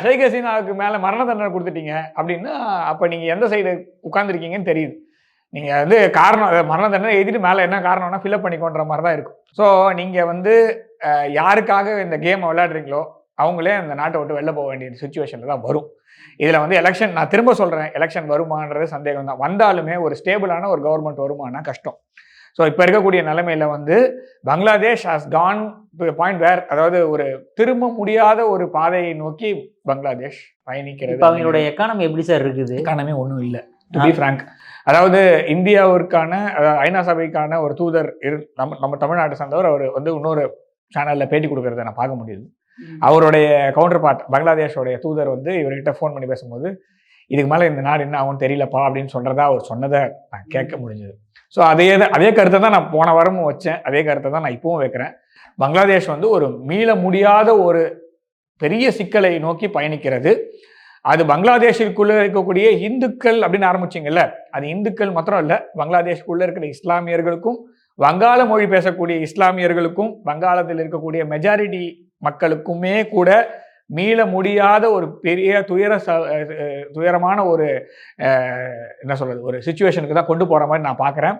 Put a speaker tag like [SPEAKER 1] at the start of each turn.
[SPEAKER 1] ஷேக் ஹசீனாவுக்கு மேல மரண தண்டனை குடுத்துட்டீங்க அப்டின்னா, அப்ப நீங்க எந்த சைடு உட்கார்ந்திருக்கீங்கன்னு தெரியுது. நீங்க வந்து காரணம் மரண தண்டனை எழுதிட்டு மேல என்ன காரணம்னா ஃபில் பண்ணிக்கோன்ற மாரி தான் இருக்கும். ஸோ நீங்க வந்து யாருக்காக இந்த கேம் விளையாடுறீங்களோ, அவங்களே அந்த நாட்ட விட்டு வெளில போக வேண்டிய சிச்சுவேஷன்ல தான் வரும். இதுல வந்து எலக்ஷன் நான் திரும்ப சொல்றேன். எலக்ஷன் வருமான்றது சந்தேகம் தான். வந்தாலுமே ஒரு ஸ்டேபிளான ஒரு கவர்ன்மெண்ட் வருமானா கஷ்டம். ஸோ இப்ப இருக்கக்கூடிய நிலைமையில வந்து Bangladesh has gone to a point where அதாவது ஒரு திரும்ப முடியாத ஒரு பாதையை நோக்கி பங்களாதேஷ் பயணிக்கிறது.
[SPEAKER 2] இப்ப அவங்களுடைய எக்கானமி எப்படி சார் இருக்குது?
[SPEAKER 1] எக்கானமி ஒண்ணும் இல்ல. To be frank. அதாவது இந்தியாவிற்கான ஐநா சபைக்கான ஒரு தூதர் நம்ம தமிழ்நாட்டை சார்ந்தவர் அவர் வந்து இன்னொரு சேனல்ல பேட்டி கொடுக்கறத நான் பார்க்க முடியுது. அவருடைய கவுண்டர் பார்ட் பங்களாதேஷோடைய தூதர் வந்து இவர்கிட்ட ஃபோன் பண்ணி பேசும்போது இதுக்கு மேல இந்த நாடு என்ன ஆகும் தெரியலப்பா அப்படின்னு சொல்றதா அவர் சொன்னதை நான் கேட்க முடிஞ்சது. ஸோ அதே கருத்தை தான் நான் போன வாரமும் வச்சேன். அதே கருத்தை தான் நான் இப்பவும் வைக்கிறேன். பங்களாதேஷ் வந்து ஒரு மீள முடியாத ஒரு பெரிய சிக்கலை நோக்கி பயணிக்கிறது. அது பங்களாதேஷிற்குள்ள இருக்கக்கூடிய இந்துக்கள் அப்படின்னு ஆரம்பிச்சிங்கல்ல, அது இந்துக்கள் மாத்திரம் இல்லை, பங்களாதேஷ்குள்ள இருக்கிற இஸ்லாமியர்களுக்கும் வங்காள மொழி பேசக்கூடிய இஸ்லாமியர்களுக்கும் வங்காளத்தில் இருக்கக்கூடிய மெஜாரிட்டி மக்களுக்குமே கூட மீள முடியாத ஒரு பெரிய துயரமான ஒரு என்ன சொல்றது ஒரு சிச்சுவேஷனுக்கு தான் கொண்டு போற மாதிரி நான் பார்க்குறேன்.